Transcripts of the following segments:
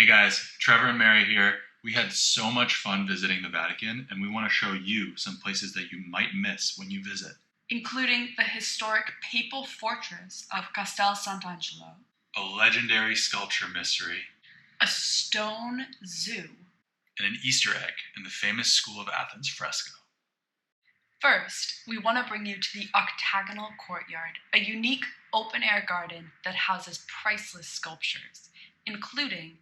Hey guys, Trevor and Mary here. We had so much fun visiting the Vatican, and we want to show you some places that you might miss when you visit. Including the historic papal fortress of Castel Sant'angelo, A legendary sculpture mystery, a stone zoo. and an Easter egg in the famous School of Athens fresco. First, we want to bring you to the octagonal courtyard, a unique open-air garden that houses priceless sculptures, including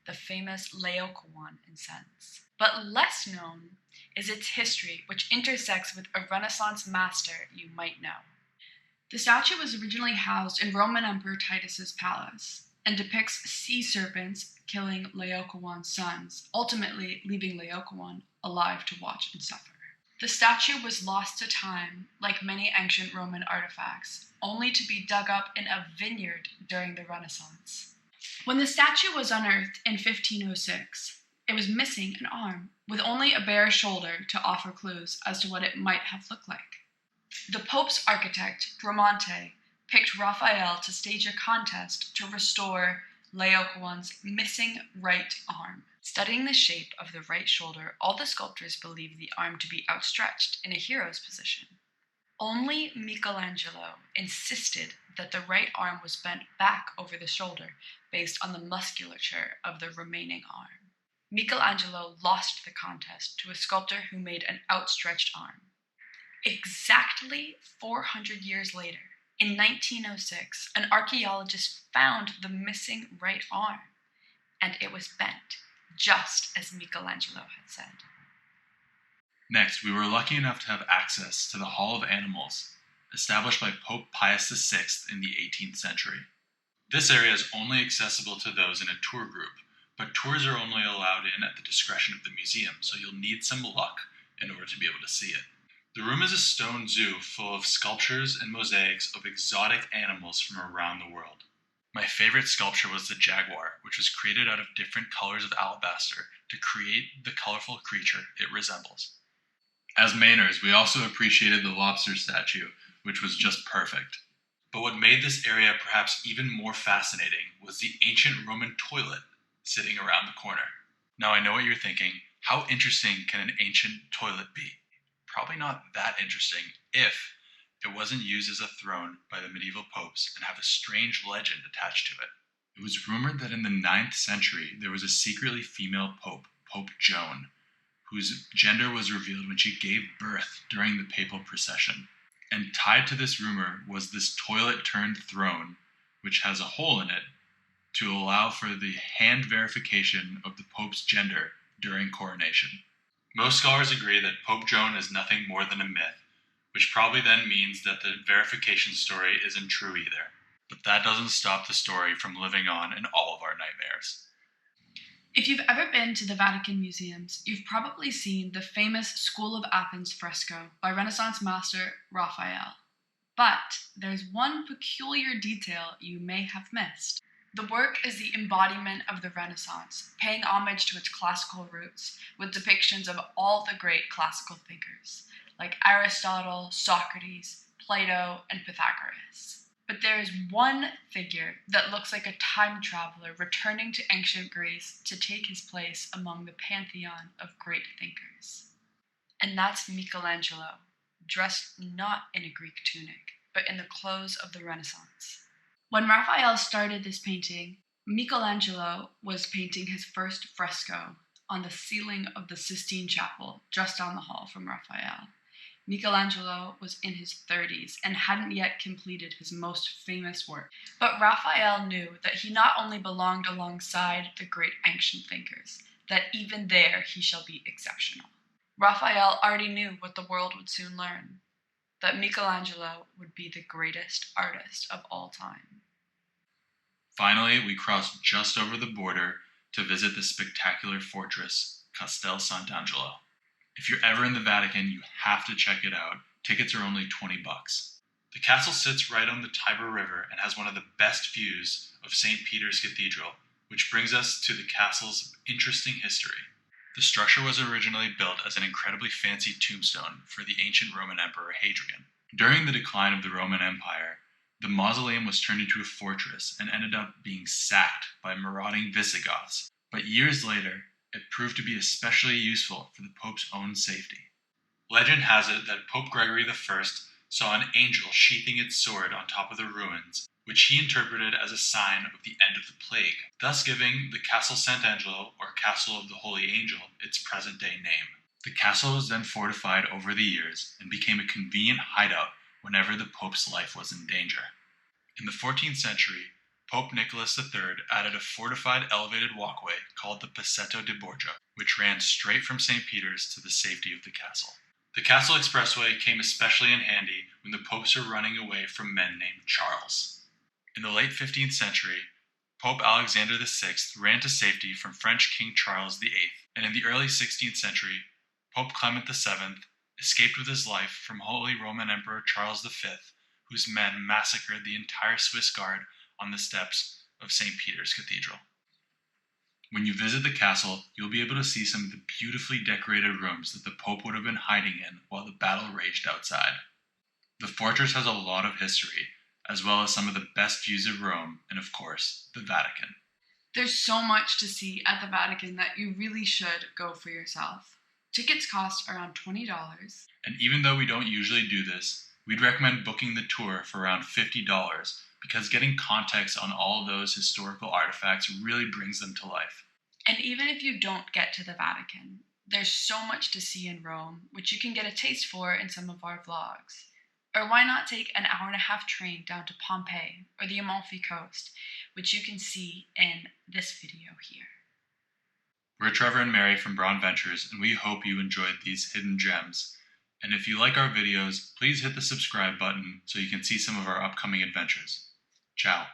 the famous Laocoon incense. But less known is its history, which intersects with a Renaissance master you might know. The statue was originally housed in Roman Emperor Titus's palace and depicts sea serpents killing Laocoon's sons, ultimately leaving Laocoon alive to watch and suffer. The statue was lost to time, like many ancient Roman artifacts, only to be dug up in a vineyard during the Renaissance. When the statue was unearthed in 1506, it was missing an arm, with only a bare shoulder to offer clues as to what it might have looked like. The Pope's architect, Bramante, picked Raphael to stage a contest to restore Laocoon's missing right arm. Studying the shape of the right shoulder, all the sculptors believed the arm to be outstretched in a hero's position. Only Michelangelo insisted that the right arm was bent back over the shoulder based on the musculature of the remaining arm. Michelangelo lost the contest to a sculptor who made an outstretched arm. Exactly 400 years later, in 1906, an archaeologist found the missing right arm, and it was bent, just as Michelangelo had said. Next, we were lucky enough to have access to the Hall of Animals, established by Pope Pius VI in the 18th century. This area is only accessible to those in a tour group, but tours are only allowed in at the discretion of the museum, so you'll need some luck in order to be able to see it. The room is a stone zoo full of sculptures and mosaics of exotic animals from around the world. My favorite sculpture was the jaguar, which was created out of different colors of alabaster to create the colorful creature it resembles. As Mainers, we also appreciated the lobster statue, which was just perfect. But what made this area perhaps even more fascinating was the ancient Roman toilet sitting around the corner. Now I know what you're thinking, how interesting can an ancient toilet be? Probably not that interesting if it wasn't used as a throne by the medieval popes and have a strange legend attached to it. It was rumored that in the 9th century there was a secretly female pope, Pope Joan, whose gender was revealed when she gave birth during the papal procession. And tied to this rumor was this toilet-turned throne, which has a hole in it to allow for the hand verification of the pope's gender during coronation. Most scholars agree that Pope Joan is nothing more than a myth, which probably then means that the verification story isn't true either. But that doesn't stop the story from living on in all of our nightmares. If you've ever been to the Vatican Museums, you've probably seen the famous School of Athens fresco by Renaissance master Raphael. But there's one peculiar detail you may have missed. The work is the embodiment of the Renaissance, paying homage to its classical roots, with depictions of all the great classical thinkers, like Aristotle, Socrates, Plato, and Pythagoras. But there is one figure that looks like a time traveler returning to ancient Greece to take his place among the pantheon of great thinkers. And that's Michelangelo, dressed not in a Greek tunic, but in the clothes of the Renaissance. When Raphael started this painting, Michelangelo was painting his first fresco on the ceiling of the Sistine Chapel just down the hall from Raphael. Michelangelo was in his 30s and hadn't yet completed his most famous work. But Raphael knew that he not only belonged alongside the great ancient thinkers, that even there he shall be exceptional. Raphael already knew what the world would soon learn, that Michelangelo would be the greatest artist of all time. Finally, we crossed just over the border to visit the spectacular fortress, Castel Sant'angelo. If you're ever in the Vatican, you have to check it out. Tickets are only $20. The castle sits right on the Tiber River and has one of the best views of St. Peter's Cathedral, which brings us to the castle's interesting history. The structure was originally built as an incredibly fancy tombstone for the ancient Roman Emperor Hadrian. During the decline of the Roman Empire, the mausoleum was turned into a fortress and ended up being sacked by marauding Visigoths. but years later, it proved to be especially useful for the Pope's own safety. Legend has it that Pope Gregory I saw an angel sheathing its sword on top of the ruins, which he interpreted as a sign of the end of the plague, thus giving the Castel Sant'angelo, or Castle of the Holy Angel, its present-day name. The castle was then fortified over the years and became a convenient hideout whenever the Pope's life was in danger. In the 14th century, Pope Nicholas III added a fortified elevated walkway called the Passetto di Borgia, which ran straight from St. Peter's to the safety of the castle. The Castle Expressway came especially in handy when the popes were running away from men named Charles. In the late 15th century, Pope Alexander VI ran to safety from French King Charles VIII, and in the early 16th century, Pope Clement VII escaped with his life from Holy Roman Emperor Charles V, whose men massacred the entire Swiss Guard on the steps of St. Peter's Cathedral. When you visit the castle, you'll be able to see some of the beautifully decorated rooms that the Pope would have been hiding in while the battle raged outside. The fortress has a lot of history, as well as some of the best views of Rome, and of course, the Vatican. There's so much to see at the Vatican that you really should go for yourself. Tickets cost around $20. And even though we don't usually do this, we'd recommend booking the tour for around $50 because getting context on all those historical artifacts really brings them to life. And even if you don't get to the Vatican, there's so much to see in Rome, which you can get a taste for in some of our vlogs. Or why not take an hour-and-a-half train down to Pompeii or the Amalfi Coast, which you can see in this video here. We're Trevor and Mary from Braun Ventures, and we hope you enjoyed these hidden gems. And if you like our videos, please hit the subscribe button so you can see some of our upcoming adventures. Ciao.